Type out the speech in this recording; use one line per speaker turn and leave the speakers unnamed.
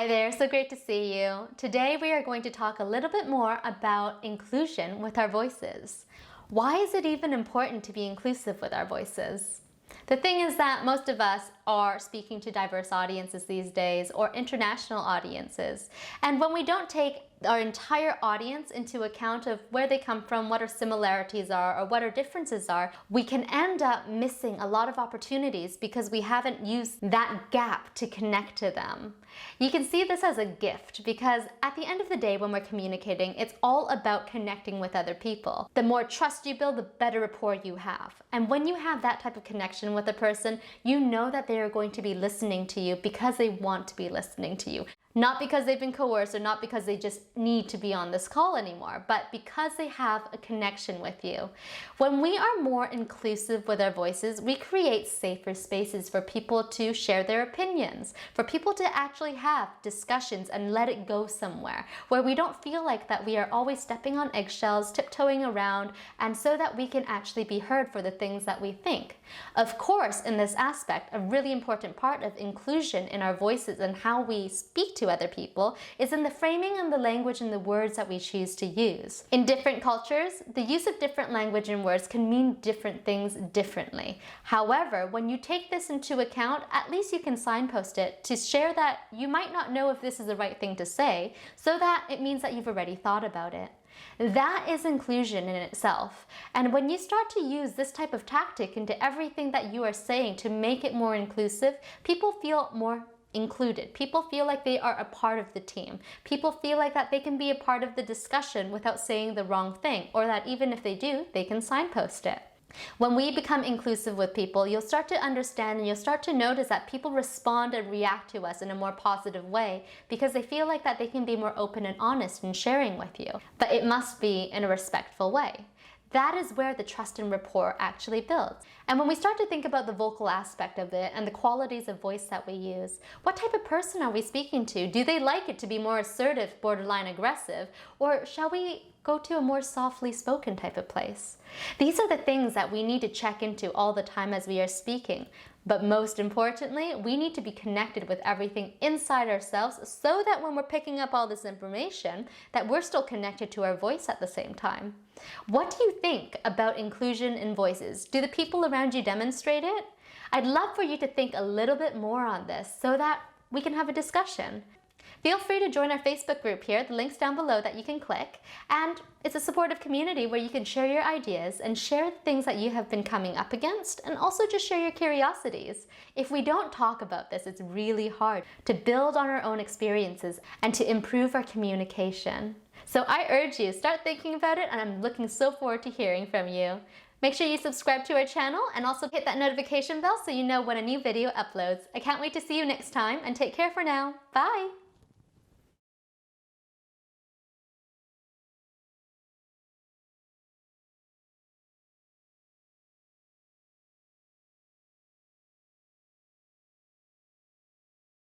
Hi there, so great to see you. Today we are going to talk a little bit more about inclusion with our voices. Why is it even important to be inclusive with our voices? The thing is that most of us are speaking to diverse audiences these days, or international audiences. And when we don't take our entire audience into account of where they come from, what our similarities are, or what our differences are, we can end up missing a lot of opportunities because we haven't used that gap to connect to them. You can see this as a gift because at the end of the day when we're communicating, it's all about connecting with other people. The more trust you build, the better rapport you have. And when you have that type of connection with a person, you know that they are going to be listening to you because they want to be listening to you. Not because they've been coerced or not because they just need to be on this call anymore, but because they have a connection with you. When we are more inclusive with our voices, we create safer spaces for people to share their opinions, for people to actually have discussions and let it go somewhere, where we don't feel like that we are always stepping on eggshells, tiptoeing around, and so that we can actually be heard for the things that we think. Of course, in this aspect, a really important part of inclusion in our voices and how we speak to other people is in the framing and the language and the words that we choose to use. In different cultures, the use of different language and words can mean different things differently. However, when you take this into account, at least you can signpost it to share that you might not know if this is the right thing to say, so that it means that you've already thought about it. That is inclusion in itself. And when you start to use this type of tactic into everything that you are saying to make it more inclusive, people feel more included. People feel like they are a part of the team. People feel like that they can be a part of the discussion without saying the wrong thing, or that even if they do, they can signpost it. When we become inclusive with people, you'll start to understand and you'll start to notice that people respond and react to us in a more positive way because they feel like that they can be more open and honest in sharing with you. But it must be in a respectful way. That is where the trust and rapport actually builds. And when we start to think about the vocal aspect of it and the qualities of voice that we use, what type of person are we speaking to? Do they like it to be more assertive, borderline aggressive, or shall we go to a more softly spoken type of place? These are the things that we need to check into all the time as we are speaking. But most importantly, we need to be connected with everything inside ourselves so that when we're picking up all this information, that we're still connected to our voice at the same time. What do you think about inclusion in voices? Do the people around you demonstrate it? I'd love for you to think a little bit more on this so that we can have a discussion. Feel free to join our Facebook group here, the link's down below that you can click, and it's a supportive community where you can share your ideas and share the things that you have been coming up against, and also just share your curiosities. If we don't talk about this, it's really hard to build on our own experiences and to improve our communication. So I urge you, start thinking about it, and I'm looking so forward to hearing from you. Make sure you subscribe to our channel and also hit that notification bell so you know when a new video uploads. I can't wait to see you next time, and take care for now. Bye!